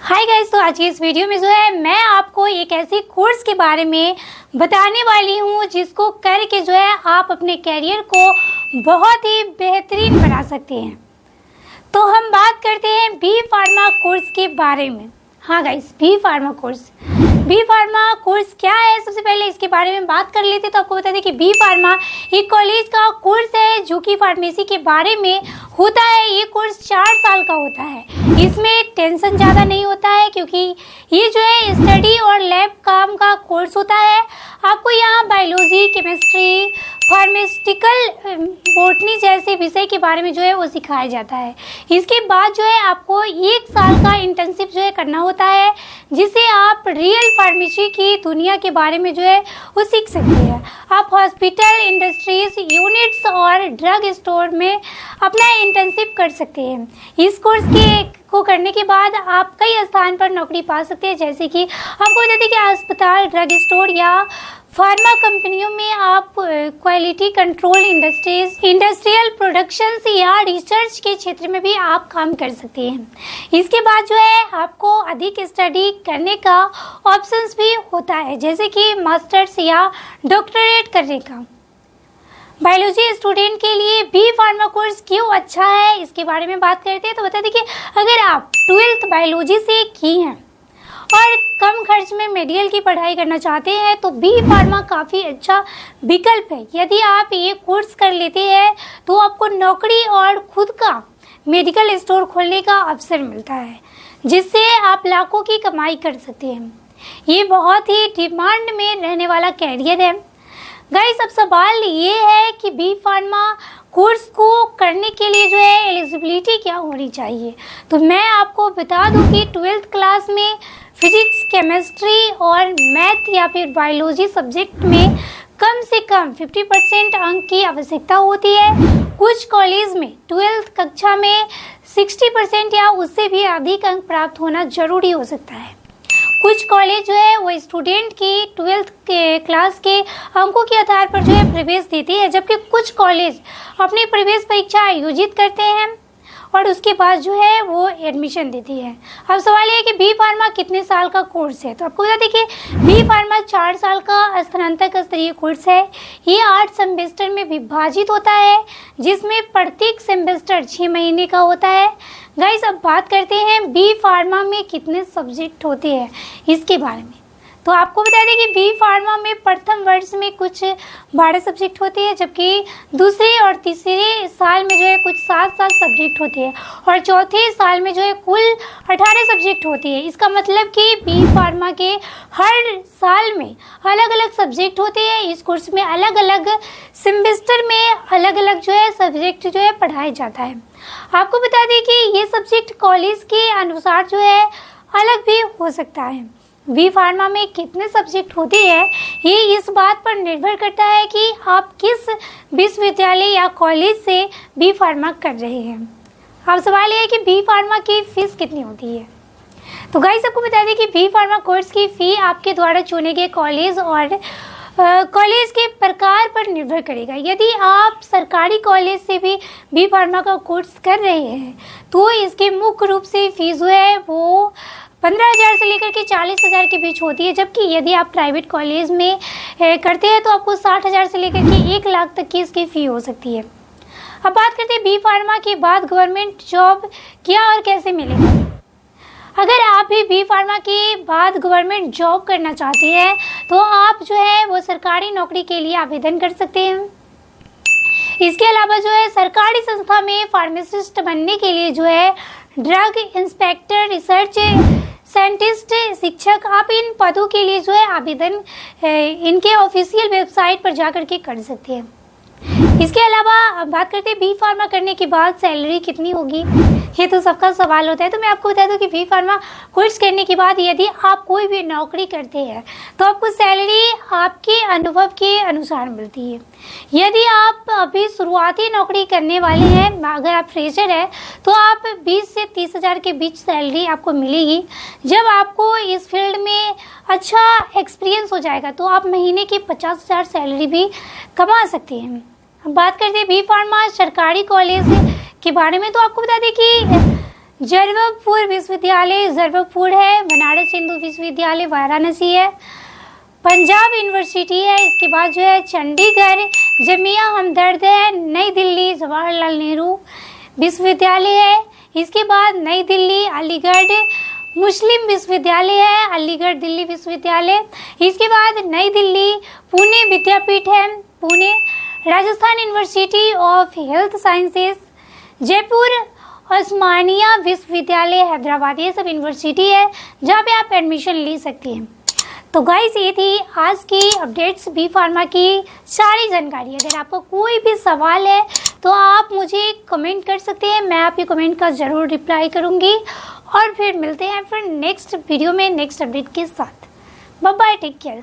Hi guys, तो आज की इस वीडियो में जो है मैं आपको एक ऐसी कोर्स के बारे में बताने वाली हूँ जिसको करके जो है आप अपने कैरियर को बहुत ही बेहतरीन बना सकते हैं। तो हम बात करते हैं बी फार्मा कोर्स के बारे में। हाँ गाइस, बी फार्मा कोर्स क्या है, सबसे पहले इसके बारे में बात कर लेते। तो आपको बता दें कि बी फार्मा एक कॉलेज का कोर्स है जो कि फार्मेसी के बारे में होता है। ये कोर्स 4 साल का होता है। इसमें टेंशन ज़्यादा नहीं होता है क्योंकि ये जो है स्टडी और लैब काम का कोर्स होता है। आपको यहाँ बायोलॉजी, केमिस्ट्री, फार्मास्यूटिकल, बॉटनी जैसे विषय के बारे में जो है वो सिखाया जाता है। इसके बाद जो है आपको 1 साल का इंटर्नशिप जो है करना होता है, जिससे आप रियल फार्मेसी की दुनिया के बारे में जो है वो सीख सकते हैं। आप हॉस्पिटल, इंडस्ट्रीज, यूनिट्स और ड्रग स्टोर में अपना इंटर्नशिप कर सकते हैं। इस कोर्स को करने के बाद आप कई स्थान पर नौकरी पा सकते हैं, जैसे कि आपको बता दें कि अस्पताल, ड्रग स्टोर या फार्मा कंपनियों में आप quality control industries, industrial productions या रिसर्च के क्षेत्र में भी आप काम कर सकते हैं। इसके बाद जो है आपको अधिक स्टडी करने का ऑप्शंस भी होता है, जैसे कि मास्टर्स या डॉक्टरेट करने का। बायोलॉजी स्टूडेंट के लिए बी फार्मा कोर्स क्यों अच्छा है, इसके बारे में बात करते हैं। तो बता दें कि अगर आप 12th बायोलॉजी से की हैं और कम खर्च में मेडिकल की पढ़ाई करना चाहते हैं तो बी फार्मा काफ़ी अच्छा विकल्प है। यदि आप ये कोर्स कर लेते हैं तो आपको नौकरी और खुद का मेडिकल स्टोर खोलने का अवसर मिलता है, जिससे आप लाखों की कमाई कर सकते हैं। ये बहुत ही डिमांड में रहने वाला कैरियर है। गाइस, अब सवाल ये है कि बी फार्मा कोर्स को करने के लिए जो है एलिजिबिलिटी क्या होनी चाहिए। तो मैं आपको बता दूं कि 12th क्लास में फिजिक्स, केमिस्ट्री और मैथ या फिर बायोलॉजी सब्जेक्ट में कम से कम 50% अंक की आवश्यकता होती है। कुछ कॉलेज में 12th कक्षा में 60% या उससे भी अधिक अंक प्राप्त होना जरूरी हो सकता है। कुछ कॉलेज जो है वो स्टूडेंट की 12th के क्लास के अंकों के आधार पर जो है प्रवेश देती है, जबकि कुछ कॉलेज अपनी प्रवेश परीक्षा आयोजित करते हैं और उसके बाद जो है वो एडमिशन देती है। अब सवाल ये है कि बी फार्मा कितने साल का कोर्स है। तो आपको बता दें कि बी फार्मा 4 साल का स्नातक स्तरीय कोर्स है। ये 8 सेमेस्टर में विभाजित होता है, जिसमें प्रत्येक सेमेस्टर 6 महीने का होता है। गाइस, अब बात करते हैं बी फार्मा में कितने सब्जेक्ट होते हैं इसके बारे में। तो आपको बता दें कि बी फार्मा में प्रथम वर्ष में कुछ 12 सब्जेक्ट होते हैं, जबकि दूसरे और तीसरे साल में जो है कुछ 7 सब्जेक्ट होते हैं और चौथे साल में जो है कुल 18 सब्जेक्ट होते हैं। इसका मतलब कि बी फार्मा के हर साल में अलग अलग सब्जेक्ट होते हैं। इस कोर्स में अलग अलग सेमेस्टर में अलग अलग जो है सब्जेक्ट जो है पढ़ाया जाता है। आपको बता दें कि ये सब्जेक्ट कॉलेज के अनुसार जो है अलग भी हो सकता है। बी फार्मा में कितने सब्जेक्ट होते हैं ये इस बात पर निर्भर करता है कि आप किस विश्वविद्यालय या कॉलेज से बी फार्मा कर रहे हैं। अब सवाल ये है कि बी फार्मा की फीस कितनी होती है। तो गाइस, आपको बता दें कि बी फार्मा कोर्स की फ़ी आपके द्वारा चुने गए कॉलेज और कॉलेज के प्रकार पर निर्भर करेगा। यदि आप सरकारी कॉलेज से भी बी फार्मा का कोर्स कर रहे हैं तो इसके मुख्य रूप से फीस जो है वो 15,000 से लेकर के 40,000 के बीच होती है, जबकि यदि आप प्राइवेट कॉलेज में करते हैं तो आपको 60,000 से लेकर के 1 लाख तक की इसकी फ़ी हो सकती है। अब बात करते हैं बी फार्मा के बाद गवर्नमेंट जॉब क्या और कैसे मिलेगा। अगर आप भी बी फार्मा के बाद गवर्नमेंट जॉब करना चाहते हैं तो आप जो है वो सरकारी नौकरी के लिए आवेदन कर सकते हैं। इसके अलावा जो है सरकारी संस्था में फार्मासिस्ट बनने के लिए जो है ड्रग इंस्पेक्टर, रिसर्च साइंटिस्ट, शिक्षक, आप इन पदों के लिए जो है आवेदन इनके ऑफिशियल वेबसाइट पर जाकर के कर सकते हैं। इसके अलावा बात करते हैं बी फार्मा करने के बाद सैलरी कितनी होगी। ये तो सबका सवाल होता है। तो मैं आपको बता दूं कि बी फार्मा कोर्स करने के बाद यदि आप कोई भी नौकरी करते हैं तो आपको सैलरी आपके अनुभव के अनुसार मिलती है। यदि आप अभी शुरुआती नौकरी करने वाले हैं, अगर आप फ्रेशर हैं तो आप 20 से 30,000 के बीच सैलरी आपको मिलेगी। जब आपको इस फील्ड में अच्छा एक्सपीरियंस हो जाएगा तो आप महीने की 50,000 सैलरी भी कमा सकते हैं। अब बात करते हैं बी फार्मा सरकारी कॉलेज के बारे में। तो आपको बता दें कि जरवपुर विश्वविद्यालय जरवपुर है। बनारस हिंदू विश्वविद्यालय वाराणसी है। पंजाब यूनिवर्सिटी है। इसके बाद जो है चंडीगढ़ जमिया हमदर्द है। नई दिल्ली जवाहरलाल नेहरू विश्वविद्यालय है। इसके बाद नई दिल्ली अलीगढ़ मुस्लिम विश्वविद्यालय है। अलीगढ़ दिल्ली विश्वविद्यालय। इसके बाद नई दिल्ली पुणे विद्यापीठ है। Pune. Rajasthan university of health sciences. Jaipur Osmania विश्वविद्यालय हैदराबाद। ये सब यूनिवर्सिटी है जहाँ पे आप एडमिशन ले सकते हैं। तो गाइस ये थी आज की अपडेट्स बी फार्मा की सारी जानकारी। अगर आपको कोई भी सवाल है तो आप मुझे कमेंट कर सकते हैं, मैं आपके कमेंट का ज़रूर रिप्लाई करूँगी। और फिर मिलते हैं फिर नेक्स्ट वीडियो में नेक्स्ट अपडेट के साथ। Bye bye, take care.